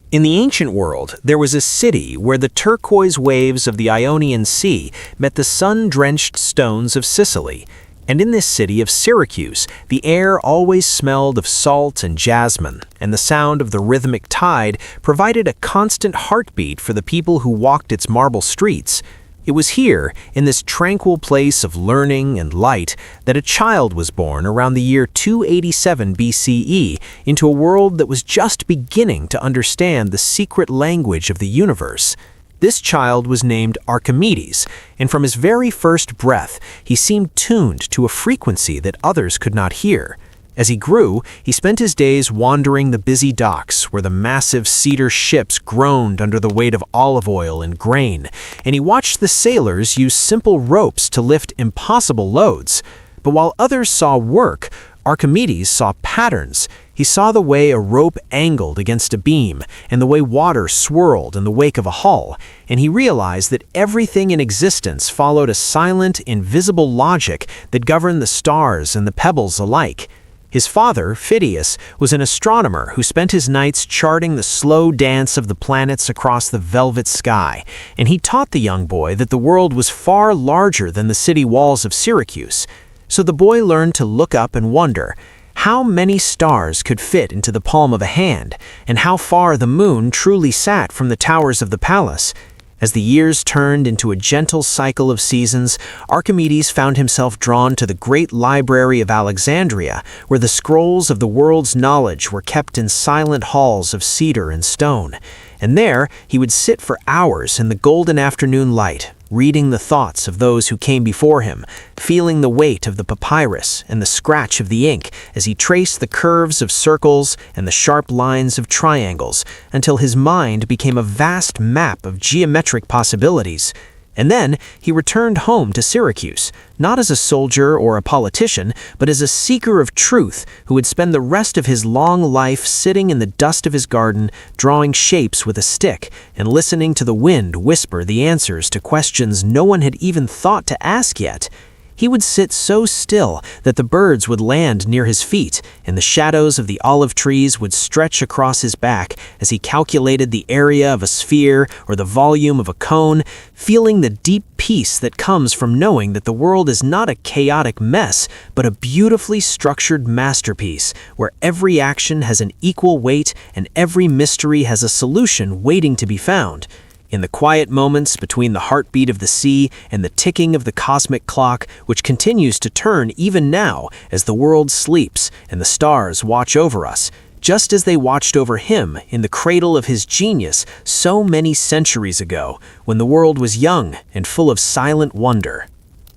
In the ancient world, there was a city where the turquoise waves of the Ionian Sea met the sun-drenched stones of Sicily. And in this city of Syracuse, the air always smelled of salt and jasmine, and the sound of the rhythmic tide provided a constant heartbeat for the people who walked its marble streets. It was here, in this tranquil place of learning and light, that a child was born around the year 287 BCE into a world that was just beginning to understand the secret language of the universe. This child was named Archimedes, and from his very first breath, he seemed tuned to a frequency that others could not hear. As he grew, he spent his days wandering the busy docks where the massive cedar ships groaned under the weight of olive oil and grain, and he watched the sailors use simple ropes to lift impossible loads. But while others saw work, Archimedes saw patterns. He saw the way a rope angled against a beam, and the way water swirled in the wake of a hull, and he realized that everything in existence followed a silent, invisible logic that governed the stars and the pebbles alike. His father, Phidias, was an astronomer who spent his nights charting the slow dance of the planets across the velvet sky, and he taught the young boy that the world was far larger than the city walls of Syracuse. So the boy learned to look up and wonder how many stars could fit into the palm of a hand, and how far the moon truly sat from the towers of the palace. As the years turned into a gentle cycle of seasons, Archimedes found himself drawn to the great library of Alexandria, where the scrolls of the world's knowledge were kept in silent halls of cedar and stone. And there he would sit for hours in the golden afternoon light, reading the thoughts of those who came before him, feeling the weight of the papyrus and the scratch of the ink as he traced the curves of circles and the sharp lines of triangles, until his mind became a vast map of geometric possibilities. And then he returned home to Syracuse, not as a soldier or a politician, but as a seeker of truth who would spend the rest of his long life sitting in the dust of his garden, drawing shapes with a stick, and listening to the wind whisper the answers to questions no one had even thought to ask yet. He would sit so still that the birds would land near his feet, and the shadows of the olive trees would stretch across his back as he calculated the area of a sphere or the volume of a cone, feeling the deep peace that comes from knowing that the world is not a chaotic mess, but a beautifully structured masterpiece, where every action has an equal weight and every mystery has a solution waiting to be found. In the quiet moments between the heartbeat of the sea and the ticking of the cosmic clock, which continues to turn even now as the world sleeps and the stars watch over us, just as they watched over him in the cradle of his genius so many centuries ago, when the world was young and full of silent wonder.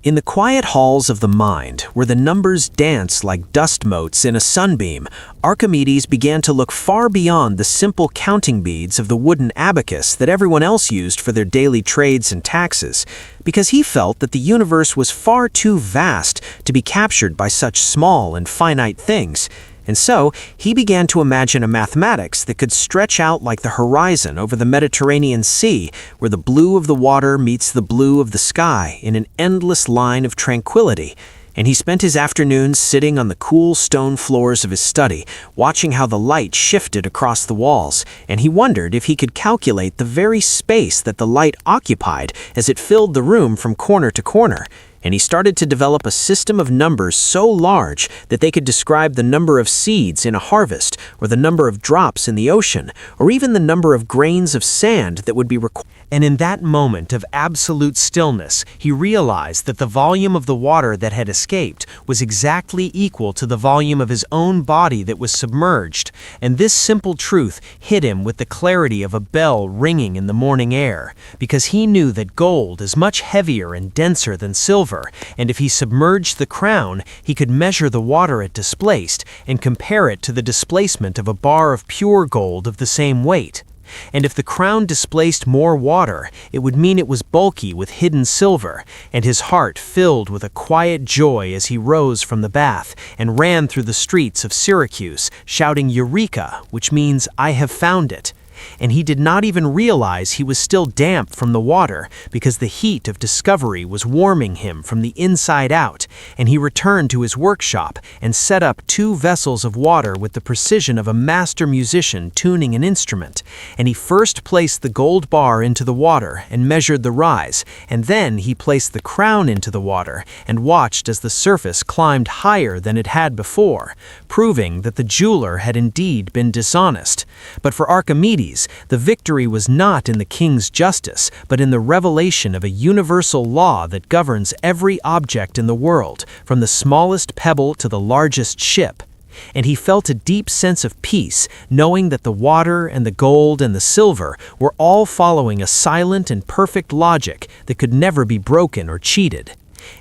In the quiet halls of the mind, where the numbers dance like dust motes in a sunbeam, Archimedes began to look far beyond the simple counting beads of the wooden abacus that everyone else used for their daily trades and taxes, because he felt that the universe was far too vast to be captured by such small and finite things. And so, he began to imagine a mathematics that could stretch out like the horizon over the Mediterranean Sea, where the blue of the water meets the blue of the sky in an endless line of tranquility. And he spent his afternoons sitting on the cool stone floors of his study, watching how the light shifted across the walls, and he wondered if he could calculate the very space that the light occupied as it filled the room from corner to corner. And he started to develop a system of numbers so large that they could describe the number of seeds in a harvest, or the number of drops in the ocean, or even the number of grains of sand that would be required. And in that moment of absolute stillness, he realized that the volume of the water that had escaped was exactly equal to the volume of his own body that was submerged, and this simple truth hit him with the clarity of a bell ringing in the morning air, because he knew that gold is much heavier and denser than silver, and if he submerged the crown, he could measure the water it displaced and compare it to the displacement of a bar of pure gold of the same weight. And if the crown displaced more water, it would mean it was bulky with hidden silver, and his heart filled with a quiet joy as he rose from the bath and ran through the streets of Syracuse, shouting "Eureka," which means "I have found it." and he did not even realize he was still damp from the water because the heat of discovery was warming him from the inside out, and he returned to his workshop and set up 2 vessels of water with the precision of a master musician tuning an instrument, and he first placed the gold bar into the water and measured the rise, and then he placed the crown into the water and watched as the surface climbed higher than it had before, proving that the jeweler had indeed been dishonest. But for Archimedes, the victory was not in the king's justice, but in the revelation of a universal law that governs every object in the world, from the smallest pebble to the largest ship. And he felt a deep sense of peace, knowing that the water and the gold and the silver were all following a silent and perfect logic that could never be broken or cheated.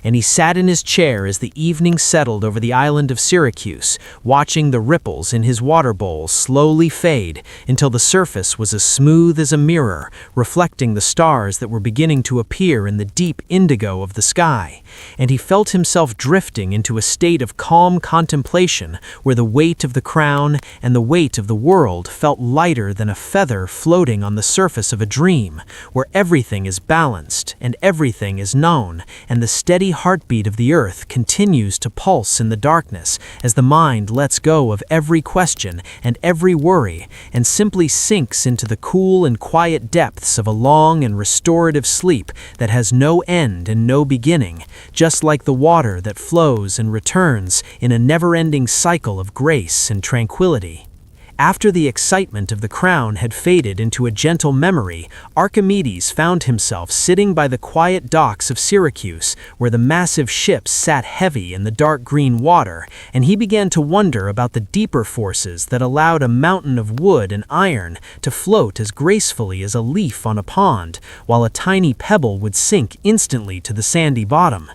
And he sat in his chair as the evening settled over the island of Syracuse, watching the ripples in his water bowl slowly fade until the surface was as smooth as a mirror, reflecting the stars that were beginning to appear in the deep indigo of the sky. And he felt himself drifting into a state of calm contemplation where the weight of the crown and the weight of the world felt lighter than a feather floating on the surface of a dream, where everything is balanced and everything is known, and the steady heartbeat of the earth continues to pulse in the darkness as the mind lets go of every question and every worry and simply sinks into the cool and quiet depths of a long and restorative sleep that has no end and no beginning, just like the water that flows and returns in a never-ending cycle of grace and tranquility. After the excitement of the crown had faded into a gentle memory, Archimedes found himself sitting by the quiet docks of Syracuse, where the massive ships sat heavy in the dark green water, and he began to wonder about the deeper forces that allowed a mountain of wood and iron to float as gracefully as a leaf on a pond, while a tiny pebble would sink instantly to the sandy bottom.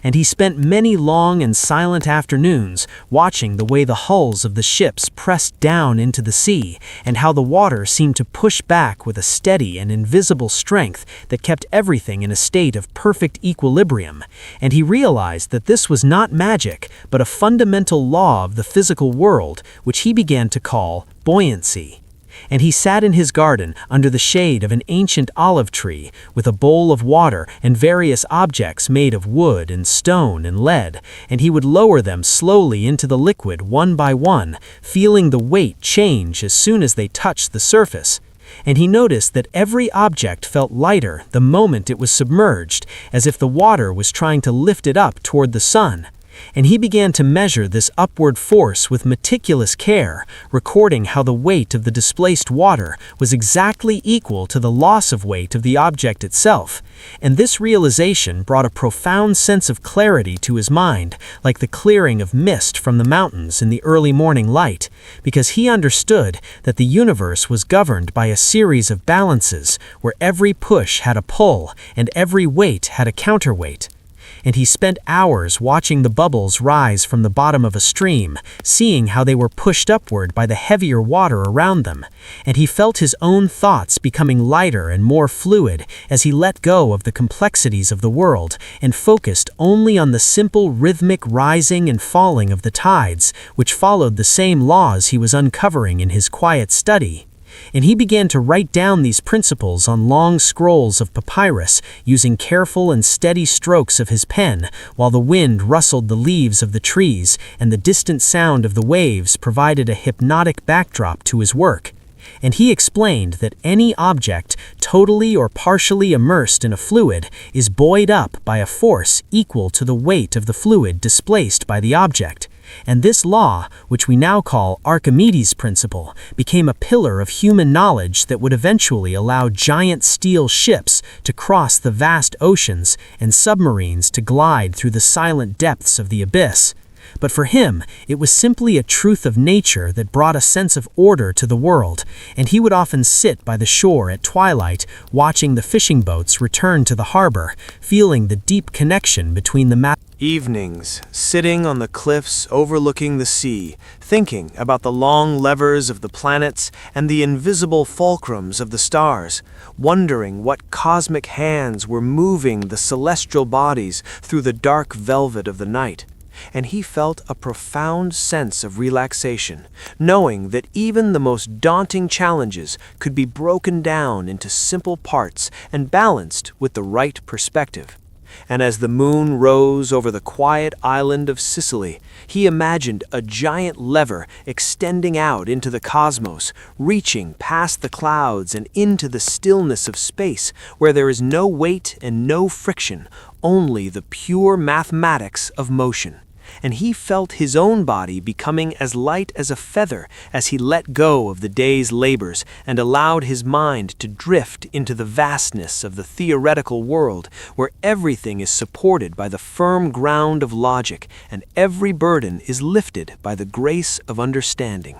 And he spent many long and silent afternoons watching the way the hulls of the ships pressed down into the sea, and how the water seemed to push back with a steady and invisible strength that kept everything in a state of perfect equilibrium. And he realized that this was not magic, but a fundamental law of the physical world, which he began to call buoyancy. And he sat in his garden under the shade of an ancient olive tree with a bowl of water and various objects made of wood and stone and lead, and he would lower them slowly into the liquid one by one, feeling the weight change as soon as they touched the surface. And he noticed that every object felt lighter the moment it was submerged, as if the water was trying to lift it up toward the sun. And he began to measure this upward force with meticulous care, recording how the weight of the displaced water was exactly equal to the loss of weight of the object itself. And this realization brought a profound sense of clarity to his mind, like the clearing of mist from the mountains in the early morning light, because he understood that the universe was governed by a series of balances where every push had a pull and every weight had a counterweight. And he spent hours watching the bubbles rise from the bottom of a stream, seeing how they were pushed upward by the heavier water around them. And he felt his own thoughts becoming lighter and more fluid as he let go of the complexities of the world and focused only on the simple rhythmic rising and falling of the tides, which followed the same laws he was uncovering in his quiet study. And he began to write down these principles on long scrolls of papyrus, using careful and steady strokes of his pen, while the wind rustled the leaves of the trees and the distant sound of the waves provided a hypnotic backdrop to his work. And he explained that any object totally or partially immersed in a fluid is buoyed up by a force equal to the weight of the fluid displaced by the object. And this law, which we now call Archimedes' principle, became a pillar of human knowledge that would eventually allow giant steel ships to cross the vast oceans and submarines to glide through the silent depths of the abyss. But for him, it was simply a truth of nature that brought a sense of order to the world, and he would often sit by the shore at twilight, watching the fishing boats return to the harbor, feeling the deep connection between the Evenings, sitting on the cliffs overlooking the sea, thinking about the long levers of the planets and the invisible fulcrums of the stars, wondering what cosmic hands were moving the celestial bodies through the dark velvet of the night. and he felt a profound sense of relaxation, knowing that even the most daunting challenges could be broken down into simple parts and balanced with the right perspective. And as the moon rose over the quiet island of Sicily, he imagined a giant lever extending out into the cosmos, reaching past the clouds and into the stillness of space, where there is no weight and no friction, only the pure mathematics of motion. And he felt his own body becoming as light as a feather as he let go of the day's labors and allowed his mind to drift into the vastness of the theoretical world, where everything is supported by the firm ground of logic and every burden is lifted by the grace of understanding.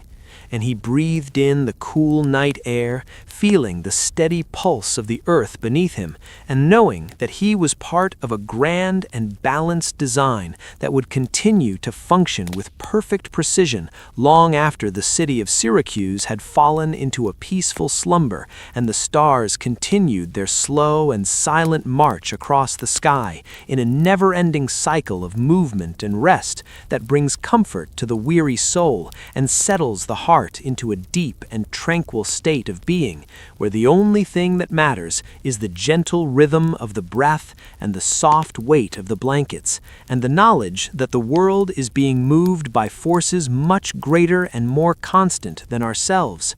And he breathed in the cool night air, feeling the steady pulse of the earth beneath him, and knowing that he was part of a grand and balanced design that would continue to function with perfect precision long after the city of Syracuse had fallen into a peaceful slumber and the stars continued their slow and silent march across the sky in a never-ending cycle of movement and rest that brings comfort to the weary soul and settles the heart into a deep and tranquil state of being, where the only thing that matters is the gentle rhythm of the breath and the soft weight of the blankets, and the knowledge that the world is being moved by forces much greater and more constant than ourselves.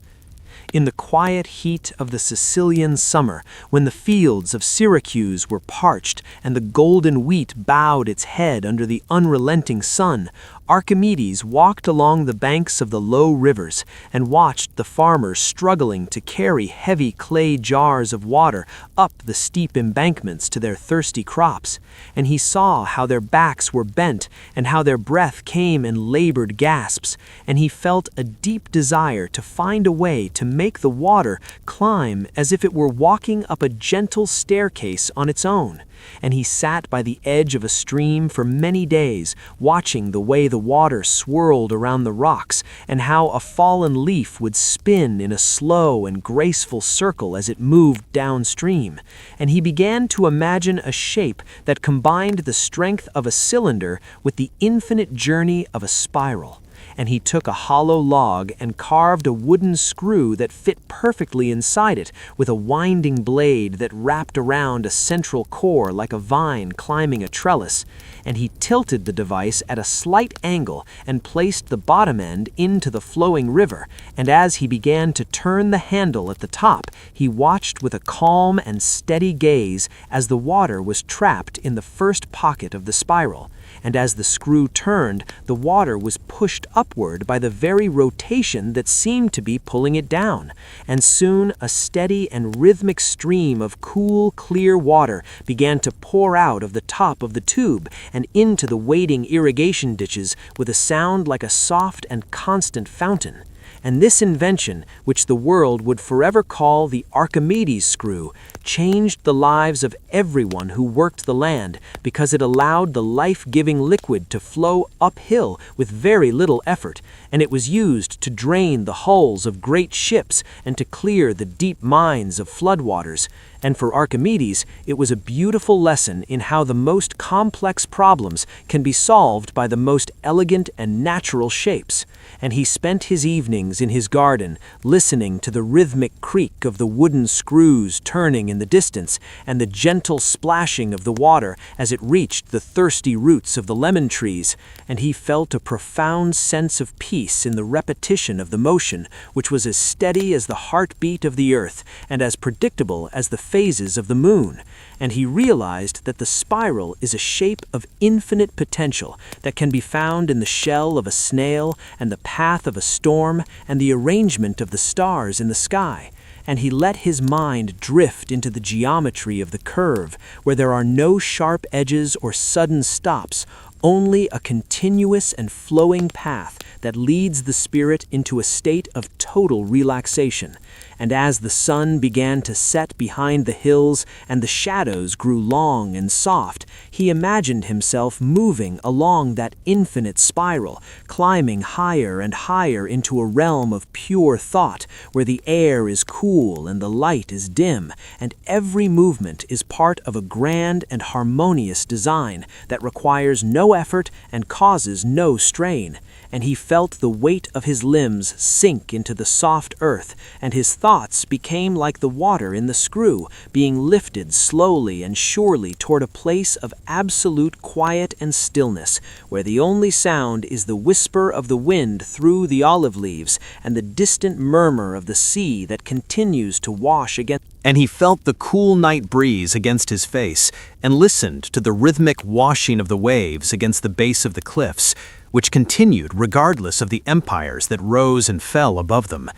In the quiet heat of the Sicilian summer, when the fields of Syracuse were parched and the golden wheat bowed its head under the unrelenting sun, Archimedes walked along the banks of the low rivers and watched the farmers struggling to carry heavy clay jars of water up the steep embankments to their thirsty crops, and he saw how their backs were bent and how their breath came in labored gasps, and he felt a deep desire to find a way to make the water climb as if it were walking up a gentle staircase on its own. And he sat by the edge of a stream for many days, watching the way the water swirled around the rocks and how a fallen leaf would spin in a slow and graceful circle as it moved downstream. And he began to imagine a shape that combined the strength of a cylinder with the infinite journey of a spiral. And he took a hollow log and carved a wooden screw that fit perfectly inside it, with a winding blade that wrapped around a central core like a vine climbing a trellis. And he tilted the device at a slight angle and placed the bottom end into the flowing river, and as he began to turn the handle at the top, he watched with a calm and steady gaze as the water was trapped in the first pocket of the spiral. And as the screw turned, the water was pushed upward by the very rotation that seemed to be pulling it down, and soon a steady and rhythmic stream of cool, clear water began to pour out of the top of the tube and into the waiting irrigation ditches with a sound like a soft and constant fountain. And this invention, which the world would forever call the Archimedes screw, changed the lives of everyone who worked the land because it allowed the life-giving liquid to flow uphill with very little effort, and it was used to drain the hulls of great ships and to clear the deep mines of floodwaters. And for Archimedes, it was a beautiful lesson in how the most complex problems can be solved by the most elegant and natural shapes. And he spent his evenings in his garden, listening to the rhythmic creak of the wooden screws turning in the distance, and the gentle splashing of the water as it reached the thirsty roots of the lemon trees, and he felt a profound sense of peace in the repetition of the motion, which was as steady as the heartbeat of the earth, and as predictable as the phases of the moon. And he realized that the spiral is a shape of infinite potential that can be found in the shell of a snail and the path of a storm and the arrangement of the stars in the sky. And he let his mind drift into the geometry of the curve, where there are no sharp edges or sudden stops, only a continuous and flowing path that leads the spirit into a state of total relaxation. and as the sun began to set behind the hills and the shadows grew long and soft, he imagined himself moving along that infinite spiral, climbing higher and higher into a realm of pure thought, where the air is cool and the light is dim, and every movement is part of a grand and harmonious design that requires no effort and causes no strain. And he felt the weight of his limbs sink into the soft earth, and his thoughts became like the water in the screw, being lifted slowly and surely toward a place of absolute quiet and stillness, where the only sound is the whisper of the wind through the olive leaves and the distant murmur of the sea that continues to wash against. And he felt the cool night breeze against his face and listened to the rhythmic washing of the waves against the base of the cliffs, which continued regardless of the empires that rose and fell above them.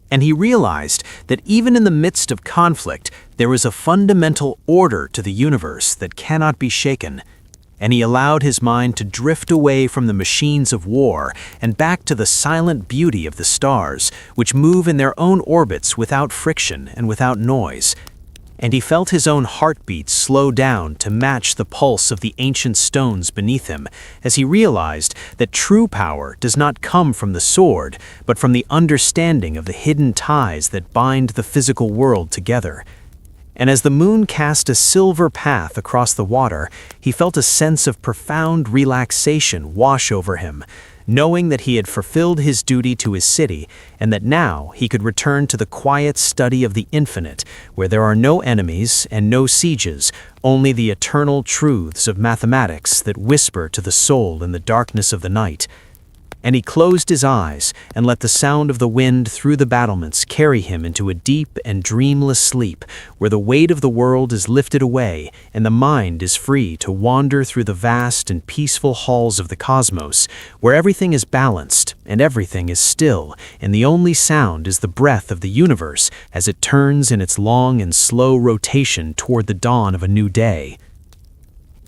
And he realized that even in the midst of conflict, there is a fundamental order to the universe that cannot be shaken. And he allowed his mind to drift away from the machines of war and back to the silent beauty of the stars, which move in their own orbits without friction and without noise. And he felt his own heartbeat slow down to match the pulse of the ancient stones beneath him, as he realized that true power does not come from the sword, but from the understanding of the hidden ties that bind the physical world together. And as the moon cast a silver path across the water, he felt a sense of profound relaxation wash over him, knowing that he had fulfilled his duty to his city, and that now he could return to the quiet study of the infinite, where there are no enemies and no sieges, only the eternal truths of mathematics that whisper to the soul in the darkness of the night. And he closed his eyes and let the sound of the wind through the battlements carry him into a deep and dreamless sleep, where the weight of the world is lifted away and the mind is free to wander through the vast and peaceful halls of the cosmos, where everything is balanced and everything is still, and the only sound is the breath of the universe as it turns in its long and slow rotation toward the dawn of a new day.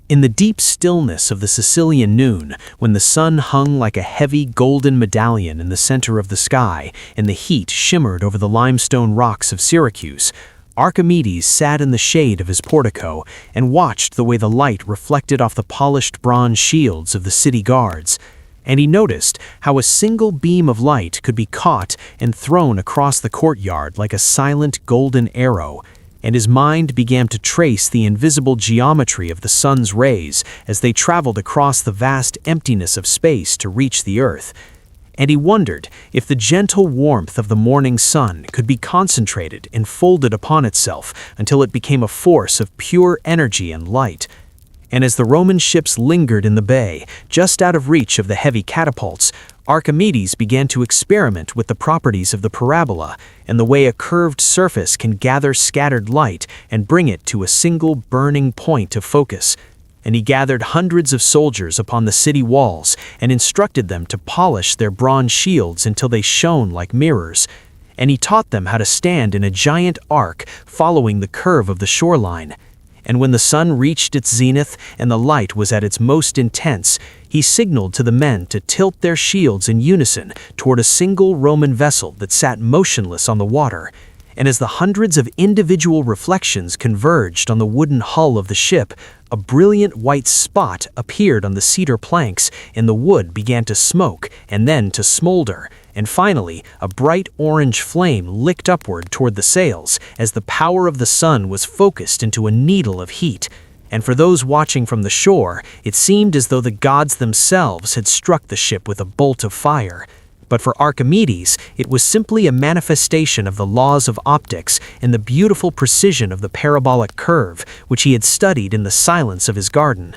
In the deep stillness of the Sicilian noon, when the sun hung like a heavy golden medallion in the center of the sky and the heat shimmered over the limestone rocks of Syracuse, Archimedes sat in the shade of his portico and watched the way the light reflected off the polished bronze shields of the city guards. And he noticed how a single beam of light could be caught and thrown across the courtyard like a silent golden arrow, and his mind began to trace the invisible geometry of the sun's rays as they traveled across the vast emptiness of space to reach the earth. And he wondered if the gentle warmth of the morning sun could be concentrated and folded upon itself until it became a force of pure energy and light. And as the Roman ships lingered in the bay, just out of reach of the heavy catapults, Archimedes began to experiment with the properties of the parabola and the way a curved surface can gather scattered light and bring it to a single burning point of focus. And he gathered hundreds of soldiers upon the city walls and instructed them to polish their bronze shields until they shone like mirrors. And he taught them how to stand in a giant arc following the curve of the shoreline. And when the sun reached its zenith and the light was at its most intense, he signaled to the men to tilt their shields in unison toward a single Roman vessel that sat motionless on the water. And as the hundreds of individual reflections converged on the wooden hull of the ship, a brilliant white spot appeared on the cedar planks, and the wood began to smoke and then to smolder. And finally, a bright orange flame licked upward toward the sails as the power of the sun was focused into a needle of heat. And for those watching from the shore, it seemed as though the gods themselves had struck the ship with a bolt of fire. But for Archimedes, it was simply a manifestation of the laws of optics and the beautiful precision of the parabolic curve, which he had studied in the silence of his garden.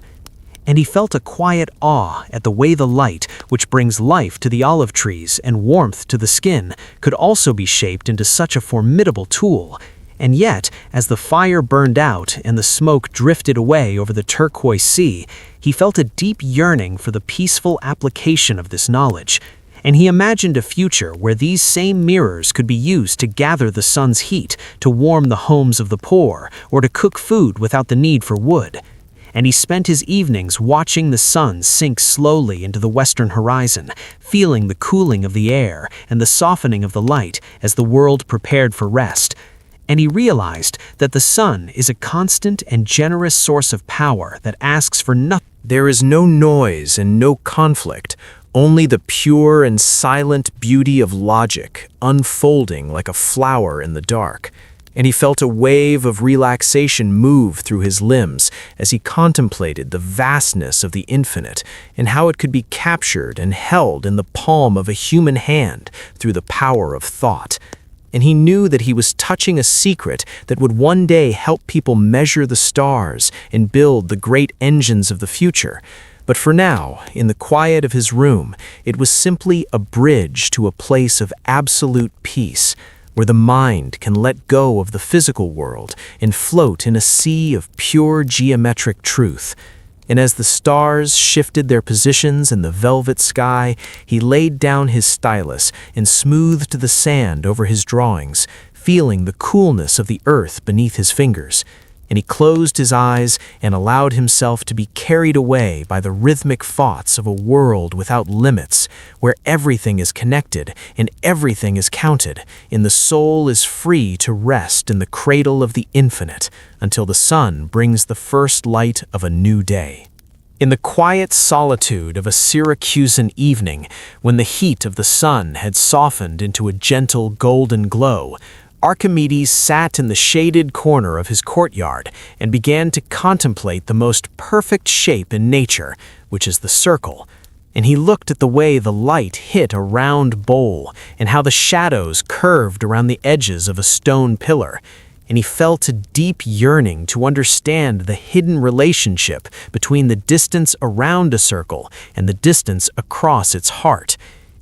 And he felt a quiet awe at the way the light, which brings life to the olive trees and warmth to the skin, could also be shaped into such a formidable tool. And yet, as the fire burned out and the smoke drifted away over the turquoise sea, he felt a deep yearning for the peaceful application of this knowledge. And he imagined a future where these same mirrors could be used to gather the sun's heat, to warm the homes of the poor, or to cook food without the need for wood. and he spent his evenings watching the sun sink slowly into the western horizon, feeling the cooling of the air and the softening of the light as the world prepared for rest. And he realized that the sun is a constant and generous source of power that asks for nothing. There is no noise and no conflict, only the pure and silent beauty of logic unfolding like a flower in the dark. And he felt a wave of relaxation move through his limbs as he contemplated the vastness of the infinite and how it could be captured and held in the palm of a human hand through the power of thought. And he knew that he was touching a secret that would one day help people measure the stars and build the great engines of the future. But for now, in the quiet of his room, it was simply a bridge to a place of absolute peace, where the mind can let go of the physical world and float in a sea of pure geometric truth. And as the stars shifted their positions in the velvet sky, he laid down his stylus and smoothed the sand over his drawings, feeling the coolness of the earth beneath his fingers. And he closed his eyes and allowed himself to be carried away by the rhythmic thoughts of a world without limits, where everything is connected and everything is counted, and the soul is free to rest in the cradle of the infinite until the sun brings the first light of a new day. In the quiet solitude of a Syracusan evening, when the heat of the sun had softened into a gentle golden glow, Archimedes sat in the shaded corner of his courtyard and began to contemplate the most perfect shape in nature, which is the circle. And he looked at the way the light hit a round bowl and how the shadows curved around the edges of a stone pillar. And he felt a deep yearning to understand the hidden relationship between the distance around a circle and the distance across its heart.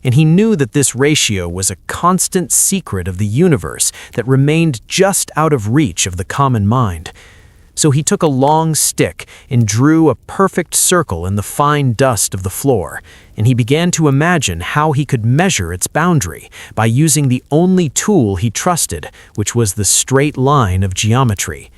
And he knew that this ratio was a constant secret of the universe that remained just out of reach of the common mind. So he took a long stick and drew a perfect circle in the fine dust of the floor, and he began to imagine how he could measure its boundary by using the only tool he trusted, which was the straight line of geometry.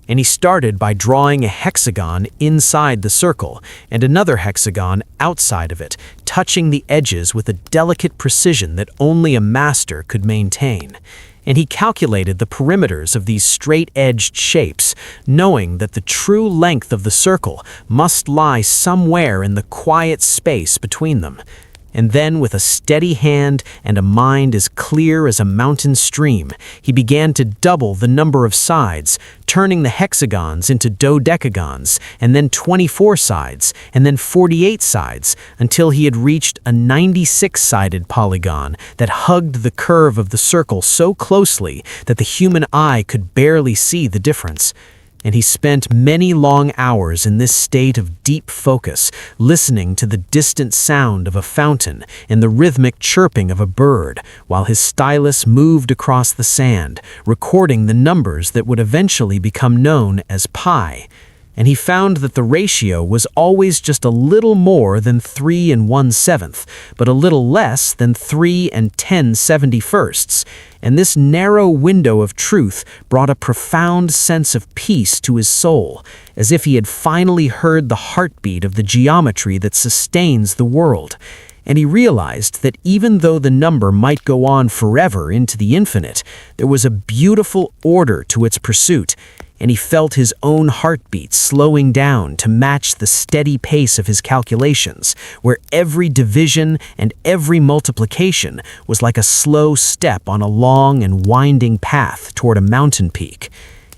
And he started by drawing a hexagon inside the circle and another hexagon outside of it, touching the edges with a delicate precision that only a master could maintain. And he calculated the perimeters of these straight-edged shapes, knowing that the true length of the circle must lie somewhere in the quiet space between them. And then, with a steady hand and a mind as clear as a mountain stream, he began to double the number of sides, turning the hexagons into dodecagons, and then 24 sides, and then 48 sides, until he had reached a 96-sided polygon that hugged the curve of the circle so closely that the human eye could barely see the difference. And he spent many long hours in this state of deep focus, listening to the distant sound of a fountain and the rhythmic chirping of a bird, while his stylus moved across the sand, recording the numbers that would eventually become known as pi. And he found that the ratio was always just a little more than 3 1/7, but a little less than 3 10/71. And this narrow window of truth brought a profound sense of peace to his soul, as if he had finally heard the heartbeat of the geometry that sustains the world. And he realized that even though the number might go on forever into the infinite, there was a beautiful order to its pursuit, and he felt his own heartbeat slowing down to match the steady pace of his calculations, where every division and every multiplication was like a slow step on a long and winding path toward a mountain peak.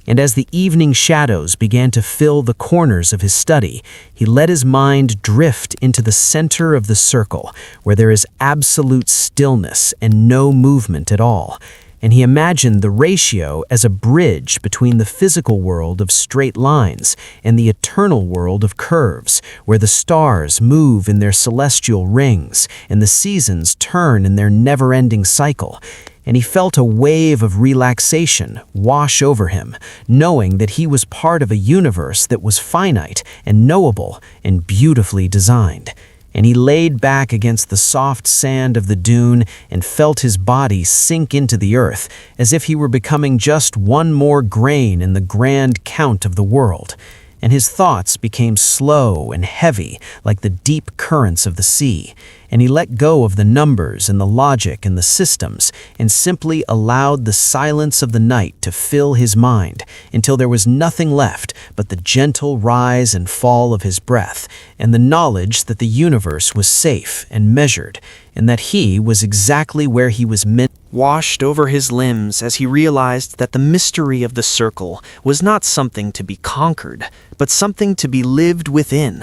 And as the evening shadows began to fill the corners of his study, he let his mind drift into the center of the circle, where there is absolute stillness and no movement at all. And he imagined the ratio as a bridge between the physical world of straight lines and the eternal world of curves, where the stars move in their celestial rings and the seasons turn in their never-ending cycle. And he felt a wave of relaxation wash over him, knowing that he was part of a universe that was finite and knowable and beautifully designed. And he laid back against the soft sand of the dune and felt his body sink into the earth, as if he were becoming just one more grain in the grand count of the world. and his thoughts became slow and heavy like the deep currents of the sea, and he let go of the numbers and the logic and the systems and simply allowed the silence of the night to fill his mind until there was nothing left but the gentle rise and fall of his breath and the knowledge that the universe was safe and measured and that he was exactly where he was meant. Washed over his limbs as he realized that the mystery of the circle was not something to be conquered, but something to be lived within.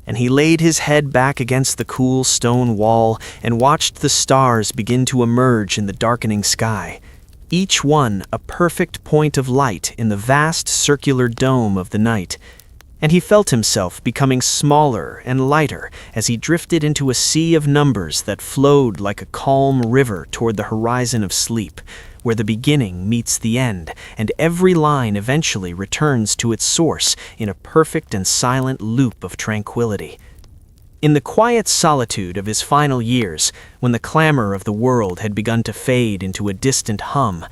And he laid his head back against the cool stone wall and watched the stars begin to emerge in the darkening sky, each one a perfect point of light in the vast circular dome of the night. And he felt himself becoming smaller and lighter as he drifted into a sea of numbers that flowed like a calm river toward the horizon of sleep, where the beginning meets the end, and every line eventually returns to its source in a perfect and silent loop of tranquility. In the quiet solitude of his final years, when the clamor of the world had begun to fade into a distant hum,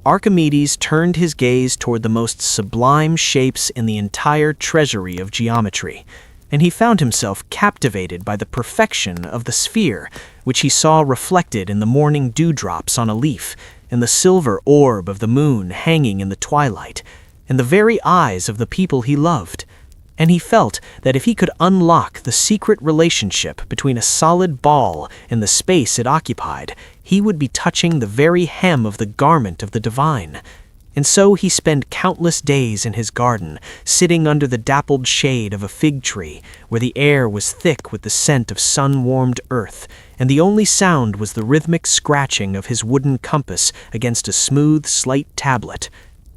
Archimedes turned his gaze toward the most sublime shapes in the entire treasury of geometry, and he found himself captivated by the perfection of the sphere, which he saw reflected in the morning dewdrops on a leaf, and the silver orb of the moon hanging in the twilight, and the very eyes of the people he loved. And he felt that if he could unlock the secret relationship between a solid ball and the space it occupied, he would be touching the very hem of the garment of the divine. And so he spent countless days in his garden, sitting under the dappled shade of a fig tree, where the air was thick with the scent of sun-warmed earth, and the only sound was the rhythmic scratching of his wooden compass against a smooth slate tablet.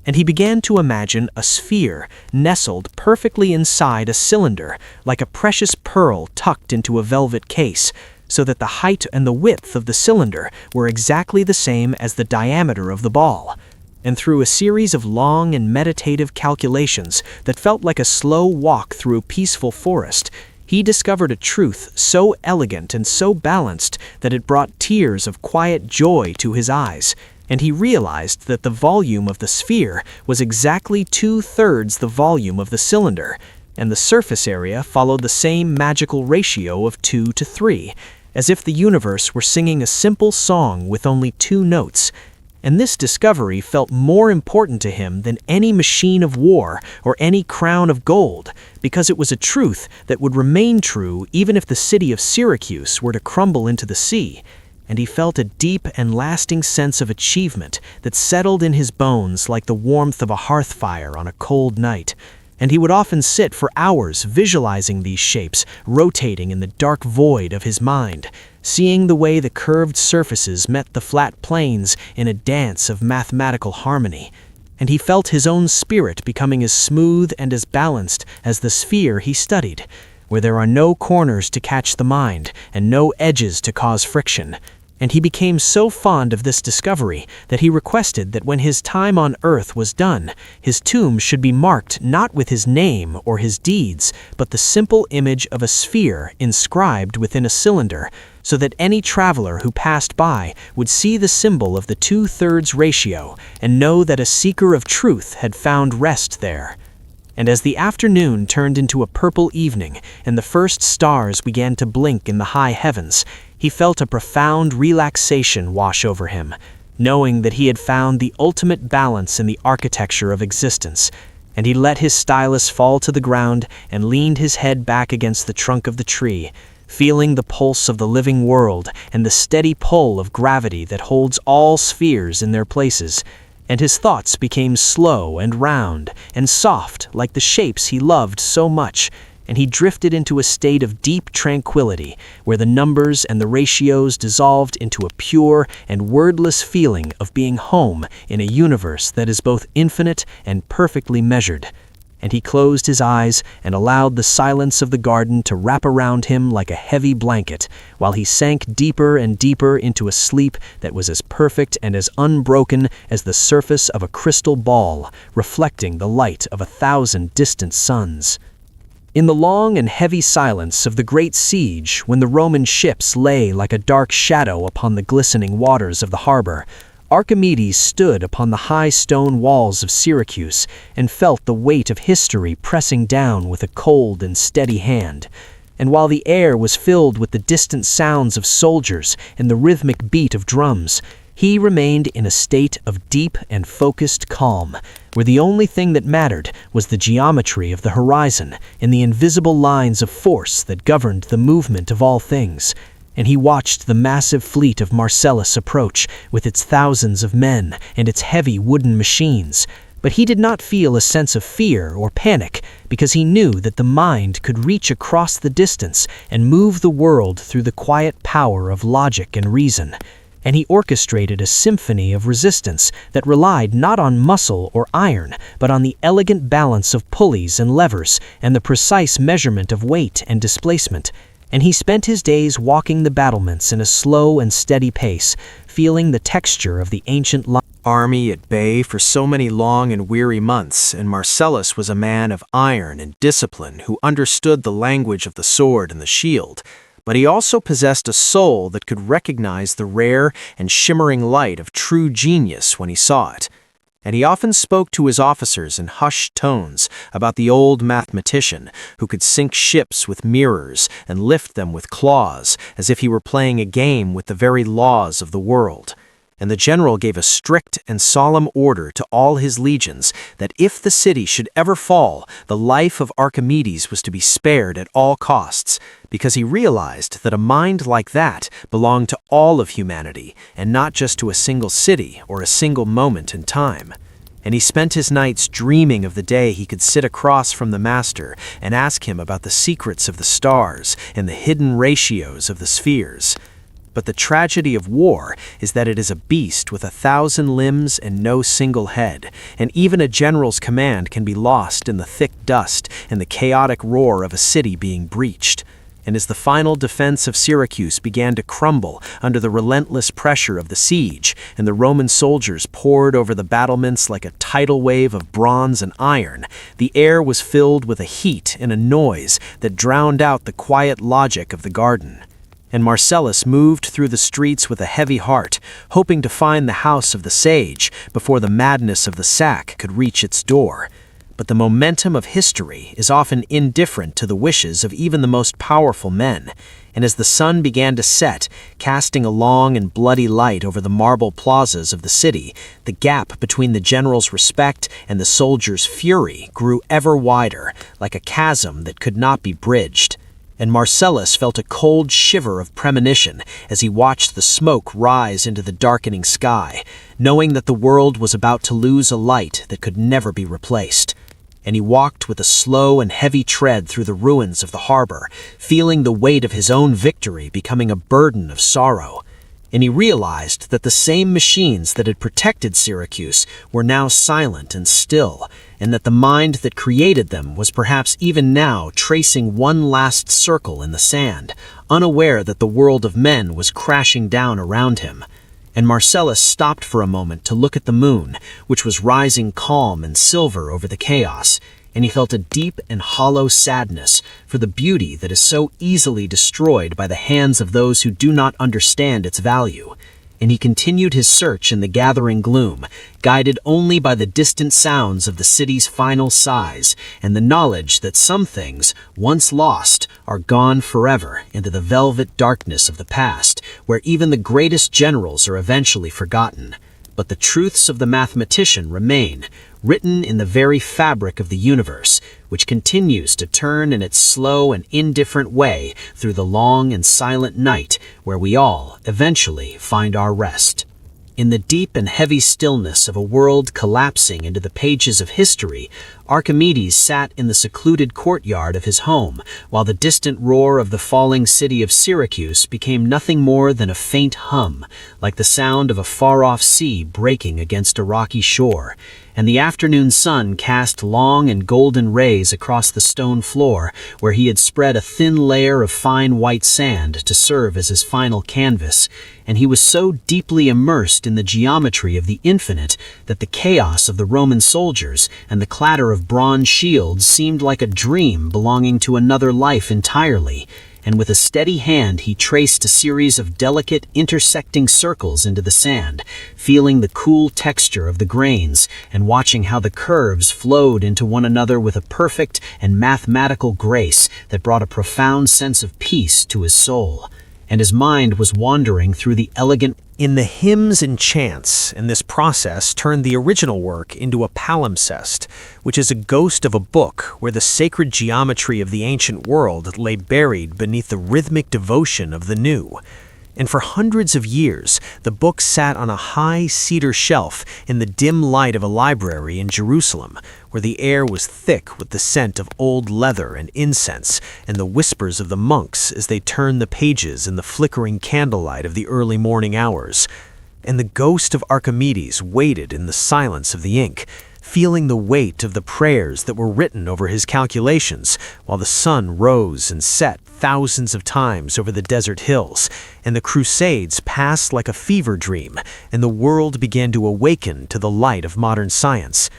And he began to imagine a sphere nestled perfectly inside a cylinder, like a precious pearl tucked into a velvet case, so that the height and the width of the cylinder were exactly the same as the diameter of the ball. And through a series of long and meditative calculations that felt like a slow walk through a peaceful forest, he discovered a truth so elegant and so balanced that it brought tears of quiet joy to his eyes. And he realized that the volume of the sphere was exactly 2/3 the volume of the cylinder, and the surface area followed the same magical ratio of 2 to 3, as if the universe were singing a simple song with only 2 notes. And this discovery felt more important to him than any machine of war or any crown of gold, because it was a truth that would remain true even if the city of Syracuse were to crumble into the sea. And he felt a deep and lasting sense of achievement that settled in his bones like the warmth of a hearth fire on a cold night. And he would often sit for hours visualizing these shapes rotating in the dark void of his mind, seeing the way the curved surfaces met the flat planes in a dance of mathematical harmony. And he felt his own spirit becoming as smooth and as balanced as the sphere he studied, where there are no corners to catch the mind and no edges to cause friction. And he became so fond of this discovery that he requested that when his time on earth was done, his tomb should be marked not with his name or his deeds, but the simple image of a sphere inscribed within a cylinder, so that any traveler who passed by would see the symbol of the 2/3 ratio and know that a seeker of truth had found rest there. And as the afternoon turned into a purple evening and the first stars began to blink in the high heavens, he felt a profound relaxation wash over him, knowing that he had found the ultimate balance in the architecture of existence. And he let his stylus fall to the ground and leaned his head back against the trunk of the tree, feeling the pulse of the living world and the steady pull of gravity that holds all spheres in their places. And his thoughts became slow and round and soft like the shapes he loved so much, and he drifted into a state of deep tranquility where the numbers and the ratios dissolved into a pure and wordless feeling of being home in a universe that is both infinite and perfectly measured. And he closed his eyes and allowed the silence of the garden to wrap around him like a heavy blanket, while he sank deeper and deeper into a sleep that was as perfect and as unbroken as the surface of a crystal ball, reflecting the light of 1,000 distant suns. In the long and heavy silence of the great siege, when the Roman ships lay like a dark shadow upon the glistening waters of the harbor, Archimedes stood upon the high stone walls of Syracuse and felt the weight of history pressing down with a cold and steady hand. And while the air was filled with the distant sounds of soldiers and the rhythmic beat of drums, he remained in a state of deep and focused calm, where the only thing that mattered was the geometry of the horizon and the invisible lines of force that governed the movement of all things. And he watched the massive fleet of Marcellus approach with its thousands of men and its heavy wooden machines. But he did not feel a sense of fear or panic because he knew that the mind could reach across the distance and move the world through the quiet power of logic and reason. And he orchestrated a symphony of resistance that relied not on muscle or iron, but on the elegant balance of pulleys and levers and the precise measurement of weight and displacement. And he spent his days walking the battlements in a slow and steady pace, feeling the texture of the ancient army at bay for so many long and weary months, and Marcellus was a man of iron and discipline who understood the language of the sword and the shield. But he also possessed a soul that could recognize the rare and shimmering light of true genius when he saw it. And he often spoke to his officers in hushed tones about the old mathematician who could sink ships with mirrors and lift them with claws, as if he were playing a game with the very laws of the world. And the general gave a strict and solemn order to all his legions that if the city should ever fall, the life of Archimedes was to be spared at all costs, because he realized that a mind like that belonged to all of humanity and not just to a single city or a single moment in time. And he spent his nights dreaming of the day he could sit across from the master and ask him about the secrets of the stars and the hidden ratios of the spheres. But the tragedy of war is that it is a beast with 1,000 limbs and no single head, and even a general's command can be lost in the thick dust and the chaotic roar of a city being breached. And as the final defense of Syracuse began to crumble under the relentless pressure of the siege, and the Roman soldiers poured over the battlements like a tidal wave of bronze and iron, the air was filled with a heat and a noise that drowned out the quiet logic of the garden. And Marcellus moved through the streets with a heavy heart, hoping to find the house of the sage before the madness of the sack could reach its door. But the momentum of history is often indifferent to the wishes of even the most powerful men, and as the sun began to set, casting a long and bloody light over the marble plazas of the city, the gap between the general's respect and the soldiers' fury grew ever wider, like a chasm that could not be bridged. And Marcellus felt a cold shiver of premonition as he watched the smoke rise into the darkening sky, knowing that the world was about to lose a light that could never be replaced. And he walked with a slow and heavy tread through the ruins of the harbor, feeling the weight of his own victory becoming a burden of sorrow. And he realized that the same machines that had protected Syracuse were now silent and still, and that the mind that created them was perhaps even now tracing one last circle in the sand, unaware that the world of men was crashing down around him. And Marcellus stopped for a moment to look at the moon, which was rising calm and silver over the chaos, and he felt a deep and hollow sadness for the beauty that is so easily destroyed by the hands of those who do not understand its value. And he continued his search in the gathering gloom, guided only by the distant sounds of the city's final sighs and the knowledge that some things, once lost, are gone forever into the velvet darkness of the past, where even the greatest generals are eventually forgotten. But the truths of the mathematician remain, written in the very fabric of the universe, which continues to turn in its slow and indifferent way through the long and silent night where we all eventually find our rest. In the deep and heavy stillness of a world collapsing into the pages of history, Archimedes sat in the secluded courtyard of his home, while the distant roar of the falling city of Syracuse became nothing more than a faint hum, like the sound of a far-off sea breaking against a rocky shore. And the afternoon sun cast long and golden rays across the stone floor, where he had spread a thin layer of fine white sand to serve as his final canvas, and he was so deeply immersed in the geometry of the infinite that the chaos of the Roman soldiers and the clatter of bronze shields seemed like a dream belonging to another life entirely. and with a steady hand he traced a series of delicate, intersecting circles into the sand, feeling the cool texture of the grains and watching how the curves flowed into one another with a perfect and mathematical grace that brought a profound sense of peace to his soul. And his mind was wandering through the elegant In the hymns and chants, and this process turned the original work into a palimpsest, which is a ghost of a book where the sacred geometry of the ancient world lay buried beneath the rhythmic devotion of the new. And for hundreds of years, the book sat on a high cedar shelf in the dim light of a library in Jerusalem, where the air was thick with the scent of old leather and incense, and the whispers of the monks as they turned the pages in the flickering candlelight of the early morning hours. And the ghost of Archimedes waited in the silence of the ink, feeling the weight of the prayers that were written over his calculations, while the sun rose and set thousands of times over the desert hills, and the Crusades passed like a fever dream, and the world began to awaken to the light of modern science.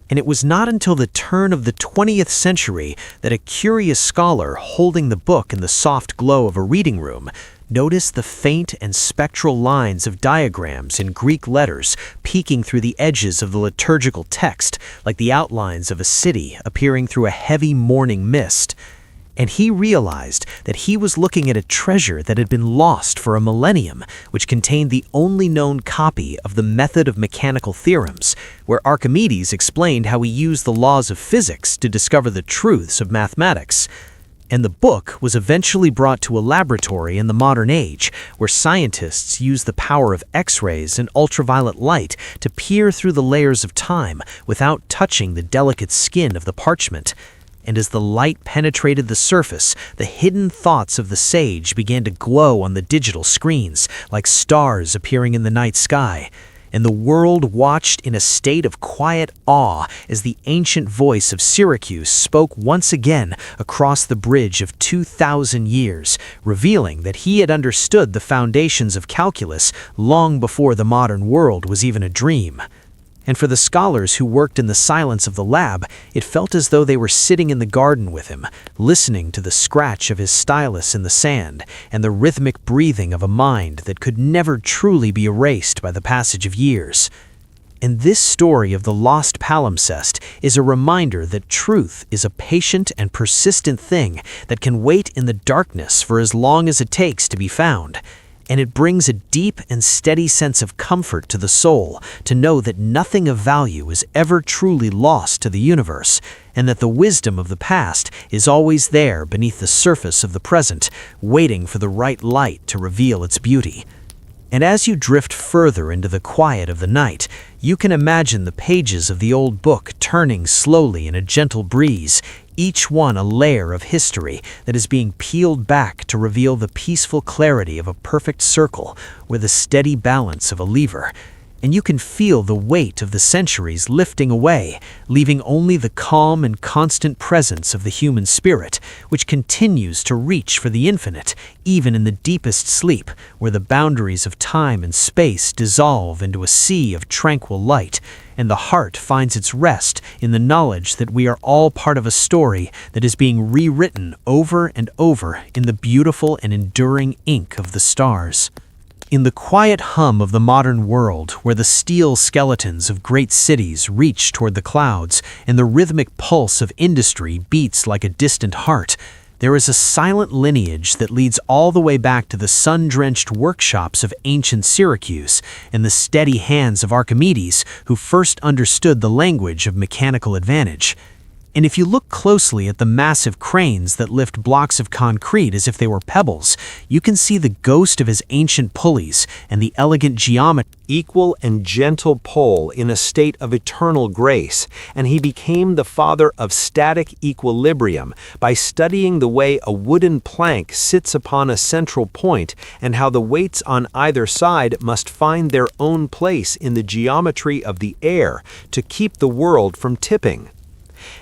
And it was not until the turn of the 20th century that a curious scholar holding the book in the soft glow of a reading room noticed the faint and spectral lines of diagrams in Greek letters peeking through the edges of the liturgical text, like the outlines of a city appearing through a heavy morning mist. And he realized that he was looking at a treasure that had been lost for a millennium, which contained the only known copy of the method of mechanical theorems, where Archimedes explained how he used the laws of physics to discover the truths of mathematics. And the book was eventually brought to a laboratory in the modern age, where scientists use the power of X-rays and ultraviolet light to peer through the layers of time without touching the delicate skin of the parchment. And as the light penetrated the surface, the hidden thoughts of the sage began to glow on the digital screens, like stars appearing in the night sky. And the world watched in a state of quiet awe as the ancient voice of Syracuse spoke once again across the bridge of 2,000 years, revealing that he had understood the foundations of calculus long before the modern world was even a dream. And for the scholars who worked in the silence of the lab, it felt as though they were sitting in the garden with him, listening to the scratch of his stylus in the sand and the rhythmic breathing of a mind that could never truly be erased by the passage of years. And this story of the lost palimpsest is a reminder that truth is a patient and persistent thing that can wait in the darkness for as long as it takes to be found. And it brings a deep and steady sense of comfort to the soul to know that nothing of value is ever truly lost to the universe, and that the wisdom of the past is always there beneath the surface of the present, waiting for the right light to reveal its beauty. And as you drift further into the quiet of the night, you can imagine the pages of the old book turning slowly in a gentle breeze, each one a layer of history that is being peeled back to reveal the peaceful clarity of a perfect circle with the steady balance of a lever. And you can feel the weight of the centuries lifting away, leaving only the calm and constant presence of the human spirit, which continues to reach for the infinite, even in the deepest sleep, where the boundaries of time and space dissolve into a sea of tranquil light, and the heart finds its rest in the knowledge that we are all part of a story that is being rewritten over and over in the beautiful and enduring ink of the stars. In the quiet hum of the modern world, where the steel skeletons of great cities reach toward the clouds and the rhythmic pulse of industry beats like a distant heart, there is a silent lineage that leads all the way back to the sun-drenched workshops of ancient Syracuse and the steady hands of Archimedes, who first understood the language of mechanical advantage. And if you look closely at the massive cranes that lift blocks of concrete as if they were pebbles, you can see the ghost of his ancient pulleys and the elegant geometry. Equal and gentle pole in a state of eternal grace, and he became the father of static equilibrium by studying the way a wooden plank sits upon a central point and how the weights on either side must find their own place in the geometry of the air to keep the world from tipping.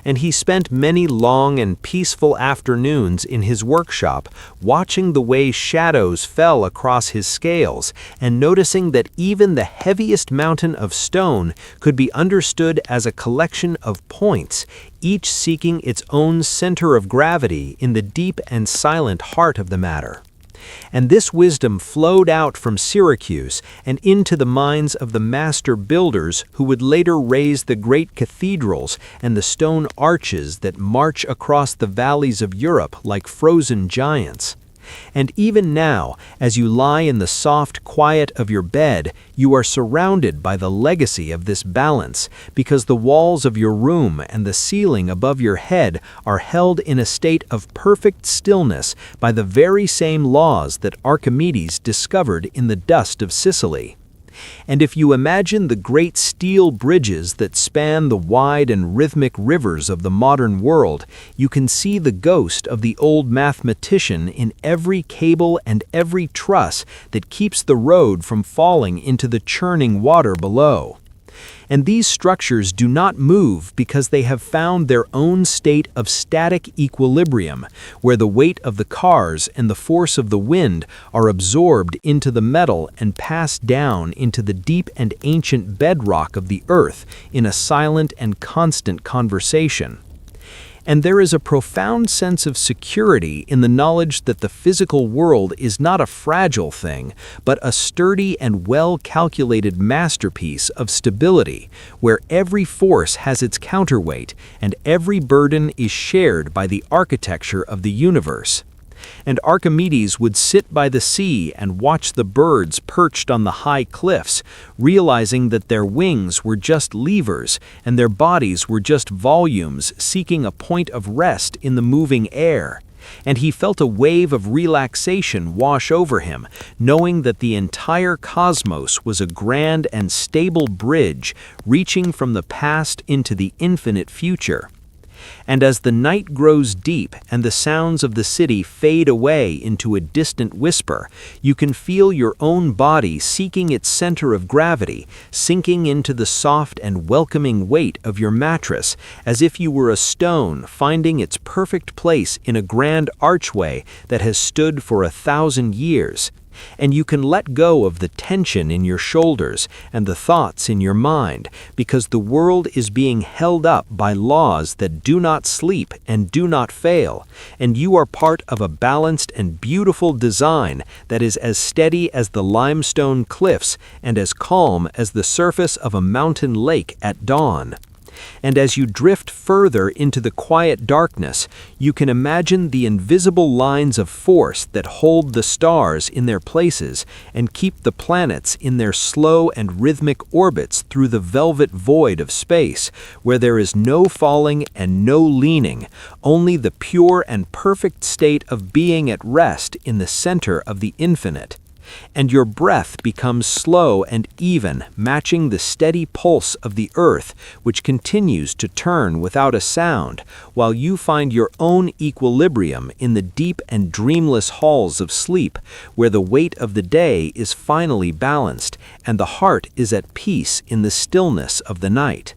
and he spent many long and peaceful afternoons in his workshop, watching the way shadows fell across his scales, and noticing that even the heaviest mountain of stone could be understood as a collection of points, each seeking its own center of gravity in the deep and silent heart of the matter. And this wisdom flowed out from Syracuse and into the minds of the master builders who would later raise the great cathedrals and the stone arches that march across the valleys of Europe like frozen giants. And even now, as you lie in the soft quiet of your bed, you are surrounded by the legacy of this balance, because the walls of your room and the ceiling above your head are held in a state of perfect stillness by the very same laws that Archimedes discovered in the dust of Sicily. And if you imagine the great steel bridges that span the wide and rhythmic rivers of the modern world, you can see the ghost of the old mathematician in every cable and every truss that keeps the road from falling into the churning water below. And these structures do not move because they have found their own state of static equilibrium, where the weight of the cars and the force of the wind are absorbed into the metal and passed down into the deep and ancient bedrock of the earth in a silent and constant conversation. And there is a profound sense of security in the knowledge that the physical world is not a fragile thing, but a sturdy and well-calculated masterpiece of stability, where every force has its counterweight and every burden is shared by the architecture of the universe. And Archimedes would sit by the sea and watch the birds perched on the high cliffs, realizing that their wings were just levers and their bodies were just volumes seeking a point of rest in the moving air. And he felt a wave of relaxation wash over him, knowing that the entire cosmos was a grand and stable bridge reaching from the past into the infinite future. And as the night grows deep and the sounds of the city fade away into a distant whisper, you can feel your own body seeking its center of gravity, sinking into the soft and welcoming weight of your mattress, as if you were a stone finding its perfect place in a grand archway that has stood for 1,000 years. And you can let go of the tension in your shoulders and the thoughts in your mind, because the world is being held up by laws that do not sleep and do not fail, and you are part of a balanced and beautiful design that is as steady as the limestone cliffs and as calm as the surface of a mountain lake at dawn. And as you drift further into the quiet darkness, you can imagine the invisible lines of force that hold the stars in their places and keep the planets in their slow and rhythmic orbits through the velvet void of space, where there is no falling and no leaning, only the pure and perfect state of being at rest in the center of the infinite. And your breath becomes slow and even, matching the steady pulse of the earth, which continues to turn without a sound, while you find your own equilibrium in the deep and dreamless halls of sleep, where the weight of the day is finally balanced, and the heart is at peace in the stillness of the night.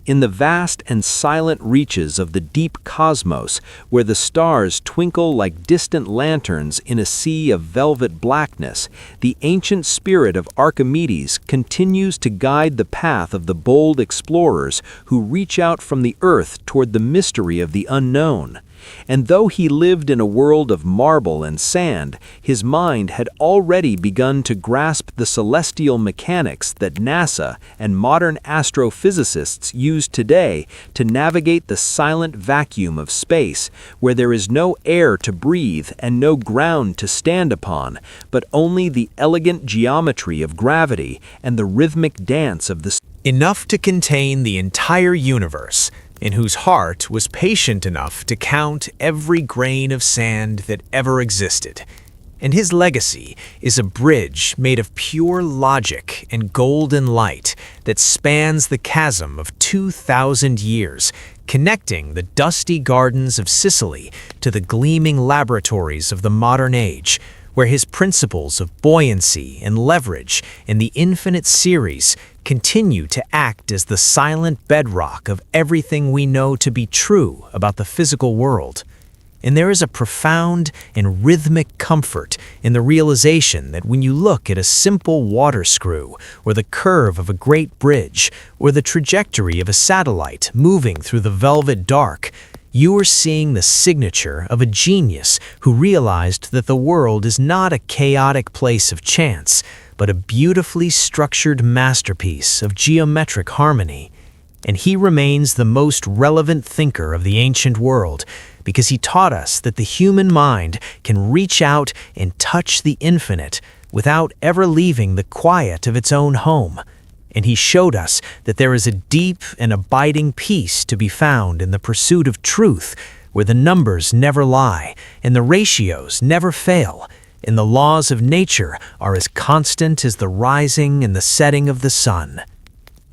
In the vast and silent reaches of the deep cosmos, where the stars twinkle like distant lanterns in a sea of velvet blackness, the ancient spirit of Archimedes continues to guide the path of the bold explorers who reach out from the earth toward the mystery of the unknown. And though he lived in a world of marble and sand, his mind had already begun to grasp the celestial mechanics that NASA and modern astrophysicists use today to navigate the silent vacuum of space, where there is no air to breathe and no ground to stand upon, but only the elegant geometry of gravity and the rhythmic dance of the enough to contain the entire universe, in whose heart was patient enough to count every grain of sand that ever existed. And his legacy is a bridge made of pure logic and golden light that spans the chasm of 2,000 years, connecting the dusty gardens of Sicily to the gleaming laboratories of the modern age, where his principles of buoyancy and leverage in the infinite series continue to act as the silent bedrock of everything we know to be true about the physical world. And there is a profound and rhythmic comfort in the realization that when you look at a simple water screw, or the curve of a great bridge, or the trajectory of a satellite moving through the velvet dark, you are seeing the signature of a genius who realized that the world is not a chaotic place of chance, but a beautifully structured masterpiece of geometric harmony. And he remains the most relevant thinker of the ancient world, because he taught us that the human mind can reach out and touch the infinite without ever leaving the quiet of its own home. And he showed us that there is a deep and abiding peace to be found in the pursuit of truth, where the numbers never lie and the ratios never fail, and the laws of nature are as constant as the rising and the setting of the sun.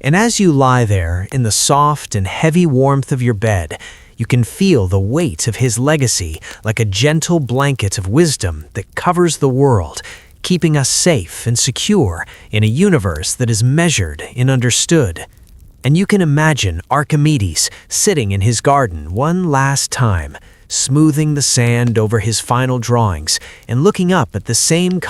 And as you lie there in the soft and heavy warmth of your bed, you can feel the weight of his legacy like a gentle blanket of wisdom that covers the world, keeping us safe and secure in a universe that is measured and understood. And you can imagine Archimedes sitting in his garden one last time, smoothing the sand over his final drawings and looking up at the same